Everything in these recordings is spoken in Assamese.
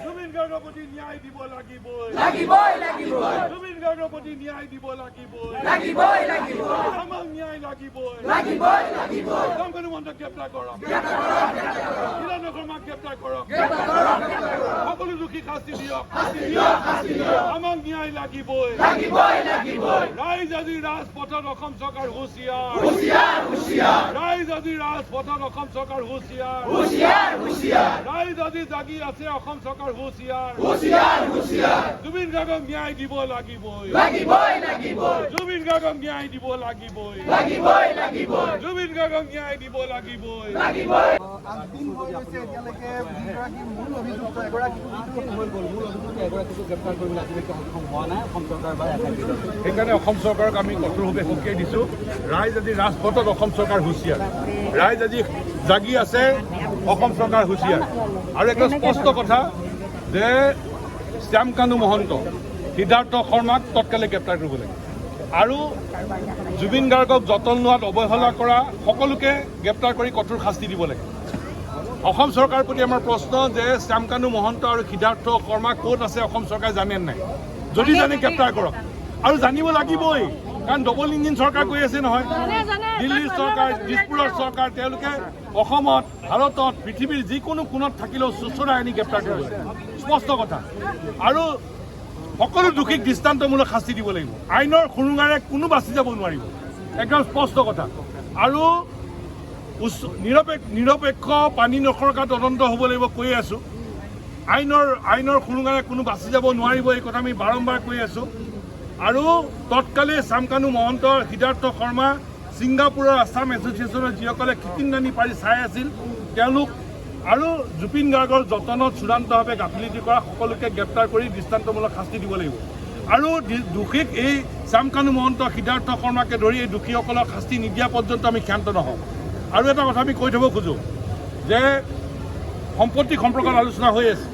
জুবিন গাৰ্গৰ প্ৰতি ন্যায় দিব লাগিবই জুবিন গাৰ্গৰ প্ৰতি ন্যায় দিব লাগিবই আমাক ন্যায় লাগিবই শান্তনু মহন্তক গ্ৰেপ্তাৰ কৰক হিৰাণয় শৰ্মাক গ্ৰেপ্তাৰ কৰক সকলো দোষীক শাস্তি দিয়ক আমাক ন্যায় লাগিবই ৰাইজ আজি ৰাজপথত অসম চৰকাৰ হুঁচিয়াৰ ৰাইজ আজি ৰাজপথত অসম চৰকাৰ হুঁচিয়াৰ ৰাইজ আজি জাগি আছে অসম চৰকাৰ হুঁচিয়াৰ জুবিন গাৰ্গক ন্যায় দিব লাগিবই জুবিন গাৰ্গক ন্যায় দিব লাগিবই জুবিন গাৰ্গক ন্যায় দিব লাগিবই সেইকাৰণে অসম চৰকাৰক আমি কঠোৰভাৱে সকীয়াই দিছো ৰাইজ আজি ৰাজপথত অসম চৰকাৰ হুঁচিয়াৰ ৰাইজ আজি জাগি আছে অসম চৰকাৰ হুঁচিয়াৰ আৰু এটা স্পষ্ট কথা যে শ্যামকানু মহন্ত সিদ্ধাৰ্থ শৰ্মাক তৎকালে গ্ৰেপ্তাৰ কৰিব লাগে আৰু জুবিন গাৰ্গক যতন লোৱাত অৱহেলা কৰা সকলোকে গ্ৰেপ্তাৰ কৰি কঠোৰ শাস্তি দিব লাগে অসম চৰকাৰৰ প্ৰতি আমাৰ প্ৰশ্ন যে শ্যামকানু মহন্ত আৰু সিদ্ধাৰ্থ শৰ্মা ক'ত আছে অসম চৰকাৰে জানে নাই যদি জানে গ্ৰেপ্তাৰ কৰক আৰু জানিব লাগিবই কাৰণ ডবল ইঞ্জিন চৰকাৰ কৈ আছে নহয় দিল্লীৰ চৰকাৰ দিছপুৰৰ চৰকাৰ তেওঁলোকে অসমত ভাৰতত পৃথিৱীৰ যিকোনো কোণত থাকিলেও চুচৰাই আনি গ্ৰেপ্তাৰ কৰিব লাগে স্পষ্ট কথা আৰু সকলো দোষীক দৃষ্টান্তমূলক শাস্তি দিব লাগিব আইনৰ সুৰুঙাৰে কোনো বাচি যাব নোৱাৰিব একদম স্পষ্ট কথা আৰু নিৰপেক্ষ পানী নসৰকা তদন্ত হ'ব লাগিব কৈ আছোঁ আইনৰ সুৰুঙাৰে কোনো বাচি যাব নোৱাৰিব এই কথা আমি বাৰম্বাৰ কৈ আছোঁ আৰু তৎকালে শ্যামকানু মহন্ত সিদ্ধাৰ্থ শৰ্মা ছিংগাপুৰৰ আছাম এছ'চিয়েশ্যনৰ যিসকলে খিকিন্দানি পাৰি চাই আছিল তেওঁলোক আৰু জুবিন গাৰ্গৰ যতনত চূড়ান্তভাৱে গাফিলতি কৰা সকলোকে গ্ৰেপ্তাৰ কৰি দৃষ্টান্তমূলক শাস্তি দিব লাগিব আৰু দোষীক এই শ্যামকানু মহন্ত সিদ্ধাৰ্থ শৰ্মাকে ধৰি এই দোষীসকলক শাস্তি নিদিয়া পৰ্যন্ত আমি ক্ষান্ত নহওঁ আৰু এটা কথা আমি কৈ থ'ব খোজোঁ যে সম্পত্তি সম্পৰ্কত আলোচনা হৈ আছে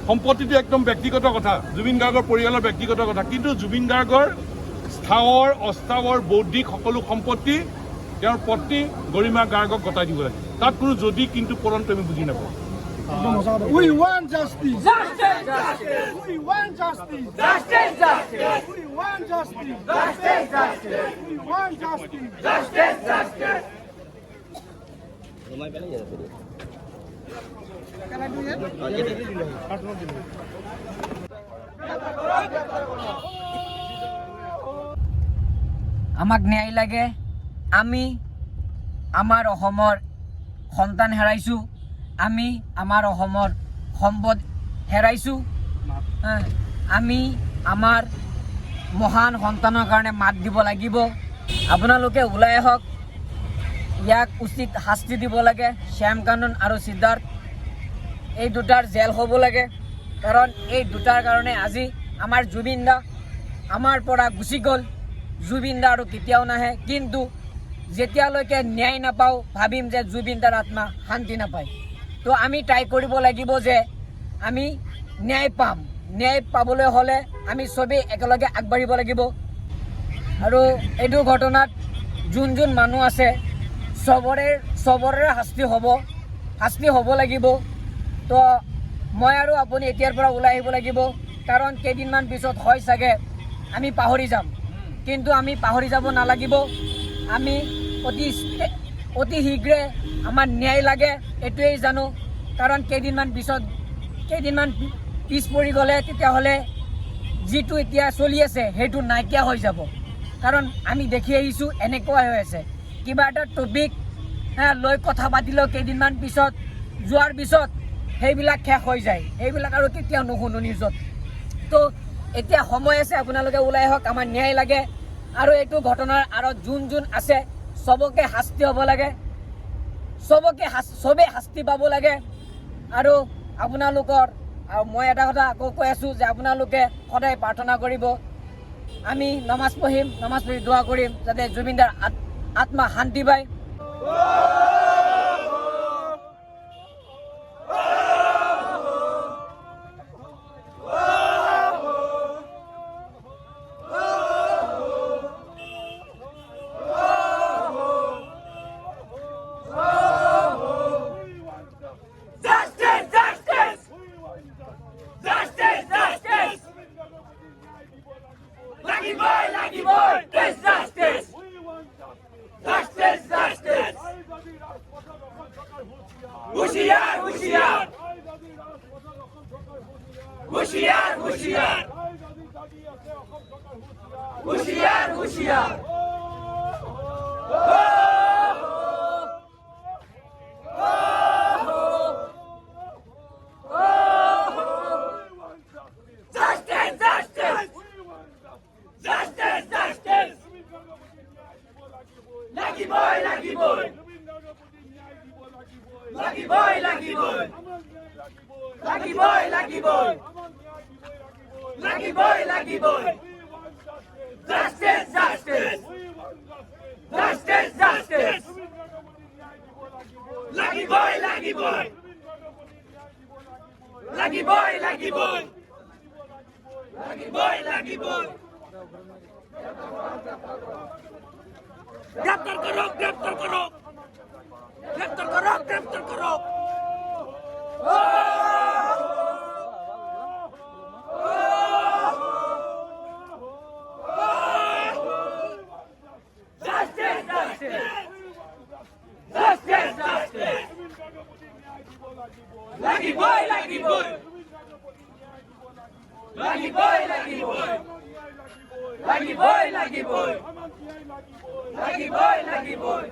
সম্পত্তিটো একদম ব্যক্তিগত কথা জুবিন গাৰ্গৰ পৰিয়ালৰ ব্যক্তিগত কথা কিন্তু জুবিন গাৰ্গৰ স্থাৱৰ অস্থাৱৰ বৌদ্ধিক সকলো সম্পত্তি তেওঁৰ পত্নী গৰিমা গাৰ্গক গতাই দিব লাগে তাত কোনো যদি কিন্তু পৰন্ত আমি বুজি নাপাওঁ We want justice. Justice, justice. We want justice. Justice, justice. We want justice. Justice, justice. We want justice. Justice, justice. আমাক ন্যায় লাগে আমি আমাৰ অসমৰ সন্তান হেৰাইছোঁ আমি আমাৰ অসমৰ সম্পদ হেৰাইছোঁ আমি আমাৰ মহান সন্তানৰ কাৰণে মাত দিব লাগিব আপোনালোকে ওলাই আহক ইয়াক উচিত শাস্তি দিব লাগে শ্যামকানু আৰু সিদ্ধাৰ্থ এই দুটাৰ জেল হ'ব লাগে কাৰণ এই দুটাৰ কাৰণে আজি আমাৰ জুবিন দা আমাৰ পৰা গুচি গ'ল জুবিন দা আৰু কেতিয়াও নাহে কিন্তু যেতিয়ালৈকে ন্যায় নাপাওঁ ভাবিম যে জুবিন দাৰ আত্মা শান্তি নাপায় তো আমি ট্ৰাই কৰিব লাগিব যে আমি ন্যায় পাম ন্যায় পাবলৈ হ'লে আমি চবেই একেলগে আগবাঢ়িব লাগিব আৰু এইটো ঘটনাত যোন মানুহ আছে চবৰে শাস্তি হ'ব লাগিব তো মই আৰু আপুনি এতিয়াৰ পৰা ওলাই আহিব লাগিব কাৰণ কেইদিনমান পিছত হয় চাগে আমি পাহৰি যাম কিন্তু আমি পাহৰি যাব নালাগিব আমি অতি শীঘ্ৰে আমাৰ ন্যায় লাগে এইটোৱেই জানো কাৰণ কেইদিনমান পিছ পৰি গ'লে তেতিয়াহ'লে যিটো এতিয়া চলি আছে সেইটো নাইকিয়া হৈ যাব কাৰণ আমি দেখি আহিছোঁ এনেকুৱা হৈ আছে কিবা এটা টপিক লৈ কথা পাতিলেও কেইদিনমান পিছত যোৱাৰ পিছত সেইবিলাক শেষ হৈ যায় সেইবিলাক আৰু কেতিয়াও নুশুনো নিউজত তো এতিয়া সময় আছে আপোনালোকে ওলাই আহক আমাৰ ন্যায় লাগে আৰু এইটো ঘটনাৰ আঁৰত যোন আছে চবকে শাস্তি হ'ব লাগে চবেই শাস্তি পাব লাগে আৰু আপোনালোকৰ আৰু মই এটা কথা আকৌ কৈ আছোঁ যে আপোনালোকে সদায় প্ৰাৰ্থনা কৰিব আমি নমাজ পঢ়ি দোৱা কৰিম যাতে জুবিন দাৰ আত্মা শান্তি পায় Justice, justice! Justice, justice! Lucky boy, this justice! Justice, justice! Hushiar, hushiar! Hushiar, hushiar! Hushiar, hushiar! Justice, justice! Justice, justice! Lucky boy, lucky boy! Lucky boy, lucky boy! Lucky boy, lucky boy! Lucky boy, lucky boy! Justice, justice! Justice, justice! Lucky boy, lucky boy! Lucky boy, lucky boy! Lucky boy, lucky boy! গ্রেপ্তার করো, গ্রেপ্তার করো! গ্রেপ্তার করো, গ্রেপ্তার করো! Justice, justice! Justice, justice! Lucky boy, lucky boy! Lucky boy, lucky boy! Lucky boy, lucky boy! Lucky boy, lucky boy!